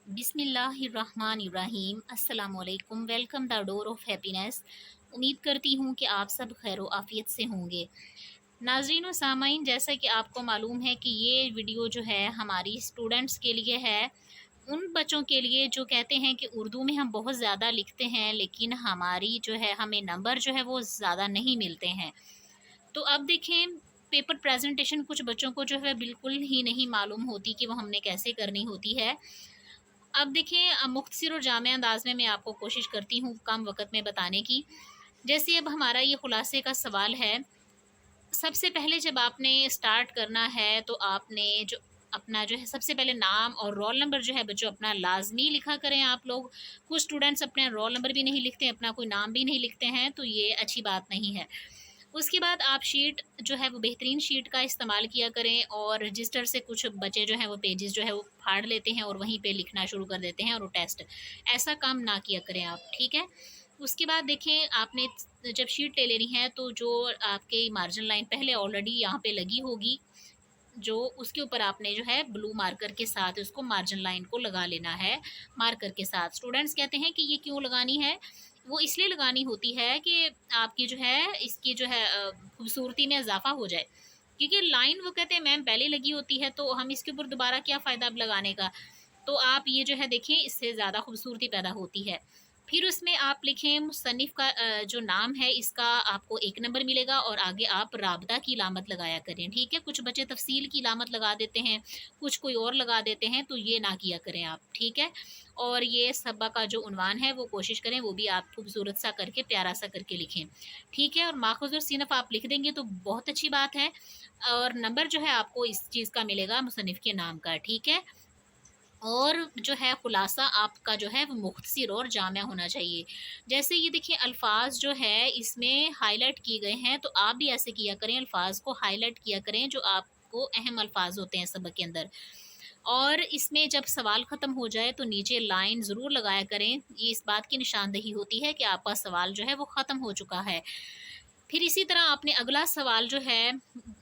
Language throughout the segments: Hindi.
बिस्मिल्लाहिर्रहमानिर्रहीम अस्सलामुअलैकुम। Welcome the door of happiness. उम्मीद करती हूँ कि आप सब खैर आफियत से होंगे। नाज़रीन व सामाइन, जैसा कि आपको मालूम है कि ये वीडियो जो है हमारी स्टूडेंट्स के लिए है, उन बच्चों के लिए जो कहते हैं कि उर्दू में हम बहुत ज़्यादा लिखते हैं लेकिन हमारी जो है हमें नंबर जो है वो ज़्यादा नहीं मिलते हैं। तो अब देखें, पेपर प्रेजेंटेशन कुछ बच्चों को जो है बिल्कुल ही नहीं मालूम होती कि वो हमने कैसे करनी होती है। अब देखिए, मुख्तसर और जामे अंदाज में मैं आपको कोशिश करती हूँ कम वक़्त में बताने की। जैसे अब हमारा ये खुलासे का सवाल है। सबसे पहले जब आपने स्टार्ट करना है तो आपने जो अपना जो है सबसे पहले नाम और रोल नंबर जो है बच्चों अपना लाज़मी लिखा करें आप लोग। कुछ स्टूडेंट्स अपने रोल नंबर भी नहीं लिखते, अपना कोई नाम भी नहीं लिखते हैं, तो ये अच्छी बात नहीं है। उसके बाद आप शीट जो है वो बेहतरीन शीट का इस्तेमाल किया करें, और रजिस्टर से कुछ बच्चे जो हैं वो पेजेस जो है वो फाड़ लेते हैं और वहीं पे लिखना शुरू कर देते हैं और वो टेस्ट, ऐसा काम ना किया करें आप, ठीक है। उसके बाद देखें, आपने जब शीट ले लेनी है तो जो आपके मार्जिन लाइन पहले ऑलरेडी यहाँ पे लगी होगी, जो उसके ऊपर आपने जो है ब्लू मार्कर के साथ उसको मार्जिन लाइन को लगा लेना है। मार्कर के साथ स्टूडेंट्स कहते हैं कि ये क्यों लगानी है, वो इसलिए लगानी होती है कि आपकी जो है इसकी जो है खूबसूरती में इजाफा हो जाए। क्योंकि लाइन वो कहते हैं मैम पहले लगी होती है तो हम इसके ऊपर दोबारा क्या फ़ायदा अब लगाने का। तो आप ये जो है देखें, इससे ज़्यादा खूबसूरती पैदा होती है। फिर उसमें आप लिखें मुसन्निफ़ का जो नाम है इसका आपको 1 नंबर मिलेगा, और आगे आप राबता की लामत लगाया करें, ठीक है। कुछ बच्चे तफ़सील की लामत लगा देते हैं, कुछ कोई और लगा देते हैं, तो ये ना किया करें आप, ठीक है। और ये सबा का जो उन्वान है वो कोशिश करें वो भी आप खूबसूरत सा करके, प्यारा सा करके लिखें, ठीक है। और माखुज़ और सिनफ़ आप लिख देंगे तो बहुत अच्छी बात है, और नंबर जो है आपको इस चीज़ का मिलेगा मुसन्निफ़ के नाम का, ठीक है। और जो है खुलासा आपका जो है वो मुख्तसर और जामिया होना चाहिए। जैसे ये देखिए, अल्फ़ाज़ जो है इसमें हाइलाइट किए गए हैं, तो आप भी ऐसे किया करें, अल्फ़ाज़ को हाइलाइट किया करें जो आपको अहम अल्फ़ाज़ होते हैं सबक के अंदर। और इसमें जब सवाल ख़त्म हो जाए तो नीचे लाइन ज़रूर लगाया करें, ये इस बात की निशानदही होती है कि आपका सवाल जो है वो ख़त्म हो चुका है। फिर इसी तरह आपने अगला सवाल जो है,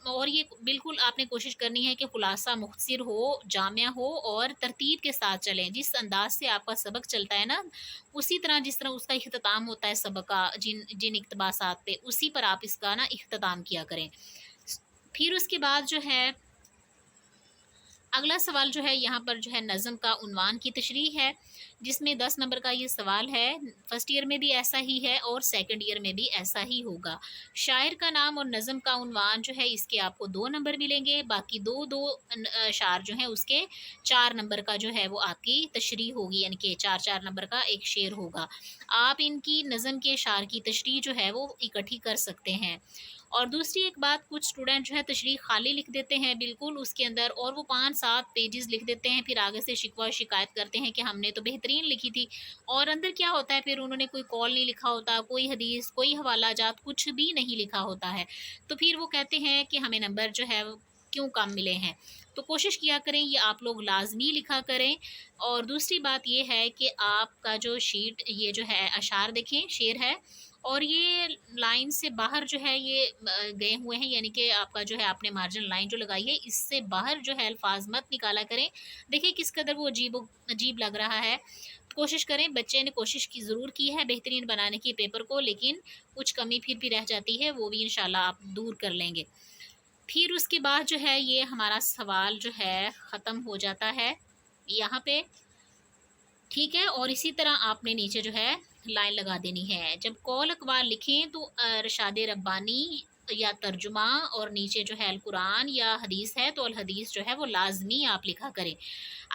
और ये बिल्कुल आपने कोशिश करनी है कि खुलासा मुख्तसर हो, जामिया हो और तरतीब के साथ चलें। जिस अंदाज़ से आपका सबक चलता है ना, उसी तरह जिस तरह उसका इख्तिताम होता है सबक का, जिन जिन इक़्तिबासात पे, उसी पर आप इसका ना इख्तिताम किया करें। फिर उसके बाद जो है अगला सवाल जो है, यहाँ पर जो है नज़्म का उन्वान की तशरीह है, जिसमें 10 नंबर का ये सवाल है। फर्स्ट ईयर में भी ऐसा ही है और सेकंड ईयर में भी ऐसा ही होगा। शायर का नाम और नज़्म का उन्वान जो है इसके आपको 2 नंबर मिलेंगे, बाकी 2-2 अशार जो हैं उसके 4 नंबर का जो है वो आपकी तशरीह होगी, यानी कि 4-4 नंबर का एक शेर होगा। आप इनकी नज़्म के अशार की तशरीह जो है वो इकट्ठी कर सकते हैं। और दूसरी एक बात, कुछ स्टूडेंट जो है तशरीह खाली लिख देते हैं बिल्कुल उसके अंदर, और वो 5-7 पेजेस लिख देते हैं, फिर आगे से शिकवा शिकायत करते हैं कि हमने तो बेहतरीन लिखी थी, और अंदर क्या होता है फिर उन्होंने कोई कॉल नहीं लिखा होता, कोई हदीस, कोई हवाला जात कुछ भी नहीं लिखा होता है। तो फिर वो कहते हैं कि हमें नंबर जो है वो क्यों कम मिले हैं। तो कोशिश किया करें ये आप लोग लाजमी लिखा करें। और दूसरी बात ये है कि आपका जो शीट ये जो है अशार देखें, शेर है, और ये लाइन से बाहर जो है ये गए हुए हैं, यानी कि आपका जो है आपने मार्जिन लाइन जो लगाई है इससे बाहर जो है अल्फाज मत निकाला करें। देखिए किस कदर वो अजीब लग रहा है। कोशिश करें, बच्चे ने कोशिश की ज़रूर की है बेहतरीन बनाने की पेपर को, लेकिन कुछ कमी फिर भी रह जाती है, वो भी इंशाल्लाह आप दूर कर लेंगे। फिर उसके बाद जो है ये हमारा सवाल जो है ख़त्म हो जाता है यहाँ पे, ठीक है। और इसी तरह आपने नीचे जो है लाइन लगा देनी है। जब कौल अक़वाल लिखें तो इरशाद रब्बानी या तर्जुमा, और नीचे जो है अल कुरान या हदीस है तो अल हदीस जो है वो लाज़मी आप लिखा करें।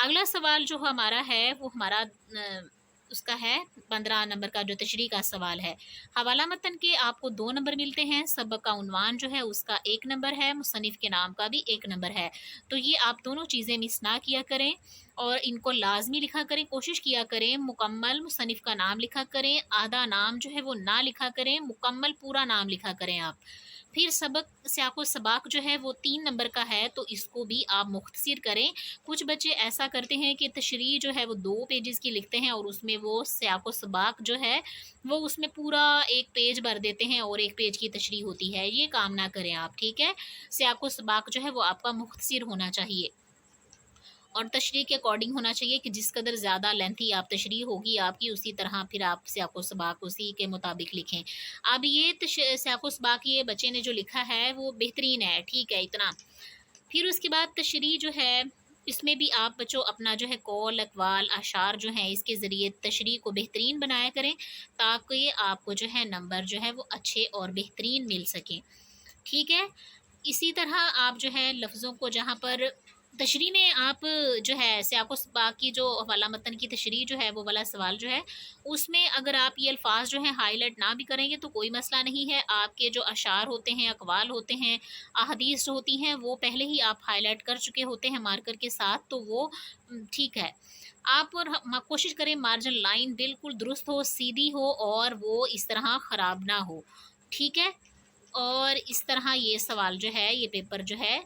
अगला सवाल जो हमारा है वो हमारा उसका है 15 नंबर का, जो तशरीह का सवाल है। हवाला मतन के आपको 2 नंबर मिलते हैं, सबक का उन्वान जो है उसका 1 नंबर है, मुसन्निफ़ के नाम का भी 1 नंबर है। तो ये आप दोनों चीज़ें मिस ना किया करें और इनको लाज़मी लिखा करें। कोशिश किया करें मुकम्मल मुसन्निफ़ का नाम लिखा करें, आधा नाम जो है वो ना लिखा करें, मुकम्मल पूरा नाम लिखा करें आप। फिर सबक सियाक़ो सबाक़ जो है वो 3 नंबर का है, तो इसको भी आप मुख्तसर करें। कुछ बच्चे ऐसा करते हैं कि तशरीह जो है वो 2 पेजेस की लिखते हैं और उसमें वो सियाक़ो सबाक़ जो है वो उसमें पूरा 1 पेज भर देते हैं और 1 पेज की तशरीह होती है। ये काम ना करें आप, ठीक है। सियाक़ो सबाक़ जो है वो आपका मुख्तसर होना चाहिए। और तशरीह के अकॉर्डिंग होना चाहिए कि जिस कदर ज़्यादा लेंथी आप तशरीह होगी आपकी, उसी तरह फिर आप सियाक़ो सबाक़ उसी के मुताबिक लिखें। अब ये सियाक़ो सबाक़ ये बच्चे ने जो लिखा है वो बेहतरीन है, ठीक है इतना। फिर उसके बाद तशरीह जो है, इसमें भी आप बच्चों अपना जो है कौल, अक़वाल, अशार जो हैं इसके ज़रिए तशरीह को बेहतरीन बनाया करें, ताकि आपको जो है नंबर जो है वो अच्छे और बेहतरीन मिल सकें, ठीक है? इसी तरह आप जो है लफ्ज़ों को जहाँ पर तशरीह में आप जो है सियाक़ो सबाक़ की जो हवाला मतन की तशरीह जो है वो वाला सवाल जो है, उसमें अगर आप ये अल्फ़ाज़ जो हैं हाइलाइट ना भी करेंगे तो कोई मसला नहीं है। आपके जो अशार होते हैं, अक़वाल होते हैं, अहादीस जो होती हैं वो पहले ही आप हाइलाइट कर चुके होते हैं मार्कर के साथ, तो वो ठीक है। आप और कोशिश करें मार्जिन लाइन बिल्कुल दुरुस्त हो, सीधी हो और वो इस तरह ख़राब ना हो, ठीक है? और इस तरह ये सवाल जो है, ये पेपर जो है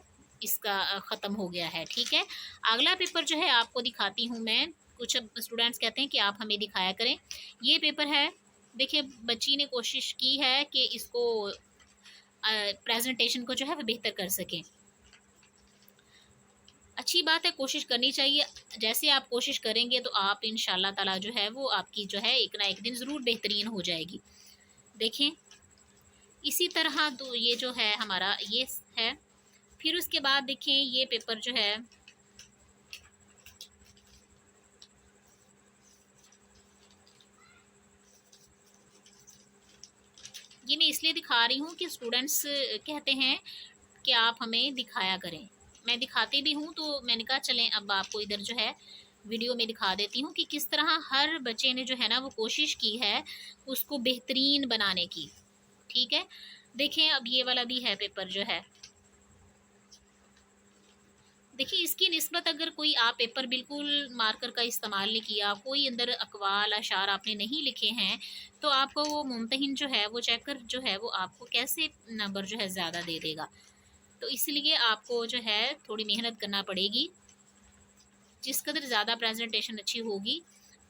इसका ख़त्म हो गया है, ठीक है। अगला पेपर जो है आपको दिखाती हूँ मैं, कुछ स्टूडेंट्स कहते हैं कि आप हमें दिखाया करें। ये पेपर है, देखिए बच्ची ने कोशिश की है कि इसको प्रेजेंटेशन को जो है वो बेहतर कर सकें। अच्छी बात है, कोशिश करनी चाहिए। जैसे आप कोशिश करेंगे तो आप इंशाल्लाह ताला जो है वो आपकी जो है एक ना एक दिन ज़रूर बेहतरीन हो जाएगी। देखें, इसी तरह तो ये जो है हमारा ये है। फिर उसके बाद देखें ये पेपर जो है, ये मैं इसलिए दिखा रही हूँ कि स्टूडेंट्स कहते हैं कि आप हमें दिखाया करें। मैं दिखाती भी हूँ, तो मैंने कहा चलें अब आपको इधर जो है वीडियो में दिखा देती हूँ कि किस तरह हर बच्चे ने जो है ना वो कोशिश की है उसको बेहतरीन बनाने की, ठीक है। देखें अब ये वाला भी है पेपर जो है, देखिए इसकी निस्बत अगर कोई आप पेपर बिल्कुल मार्कर का इस्तेमाल नहीं किया, कोई अंदर अक़वाल अशार आपने नहीं लिखे हैं, तो आपको वो मुम्तहिन जो है वो चेकर जो है वो आपको कैसे नंबर जो है ज़्यादा दे देगा। तो इसलिए आपको जो है थोड़ी मेहनत करना पड़ेगी। जिस कदर ज़्यादा प्रेजेंटेशन अच्छी होगी,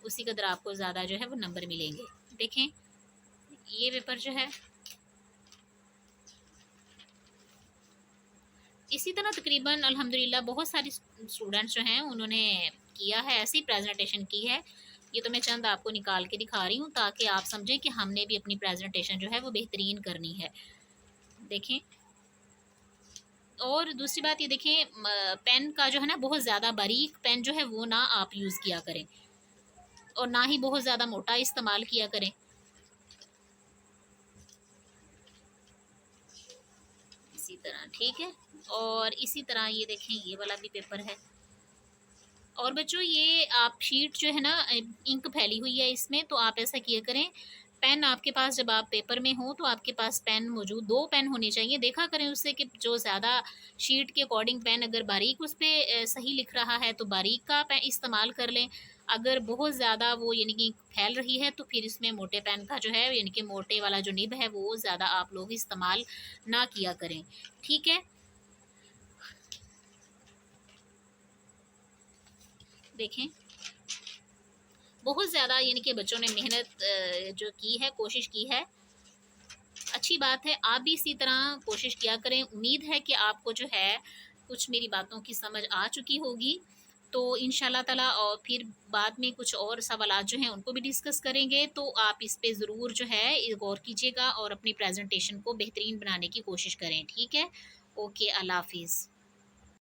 उसी कदर आपको ज़्यादा जो है वो नंबर मिलेंगे। देखें, ये पेपर जो है, इसी तरह तकरीबन अल्हम्दुलिल्लाह बहुत सारी स्टूडेंट्स जो हैं उन्होंने किया है, ऐसी प्रेजेंटेशन की है। ये तो मैं चंद आपको निकाल के दिखा रही हूँ ताकि आप समझें कि हमने भी अपनी प्रेजेंटेशन जो है वो बेहतरीन करनी है। देखें, और दूसरी बात ये देखें, पेन का जो है ना बहुत ज़्यादा बारीक पेन जो है वो ना आप यूज़ किया करें, और ना ही बहुत ज़्यादा मोटा इस्तेमाल किया करें। इसी तरह ठीक है, और इसी तरह ये देखें ये वाला भी पेपर है। और बच्चों ये आप शीट जो है ना इंक फैली हुई है इसमें, तो आप ऐसा किया करें, पेन आपके पास जब आप पेपर में हो तो आपके पास पेन मौजूद, 2 पेन होने चाहिए। देखा करें उससे कि जो ज़्यादा शीट के अकॉर्डिंग पेन अगर बारीक उस पे सही लिख रहा है तो बारीक का पेन इस्तेमाल कर लें। अगर बहुत ज़्यादा वो यानी कि फैल रही है तो फिर इसमें मोटे पेन का जो है यानी कि मोटे वाला जो निब है वो ज़्यादा आप लोग इस्तेमाल ना किया करें, ठीक है। देखें, बहुत ज़्यादा यानी कि बच्चों ने मेहनत जो की है, कोशिश की है, अच्छी बात है। आप भी इसी तरह कोशिश किया करें। उम्मीद है कि आपको जो है कुछ मेरी बातों की समझ आ चुकी होगी। तो इंशाल्लाह ताला और फिर बाद में कुछ और सवालात जो हैं उनको भी डिस्कस करेंगे, तो आप इस पे ज़रूर जो है गौर कीजिएगा और अपनी प्रेज़ेंटेशन को बेहतरीन बनाने की कोशिश करें, ठीक है? ओके, अल्लाह हाफ़िज़।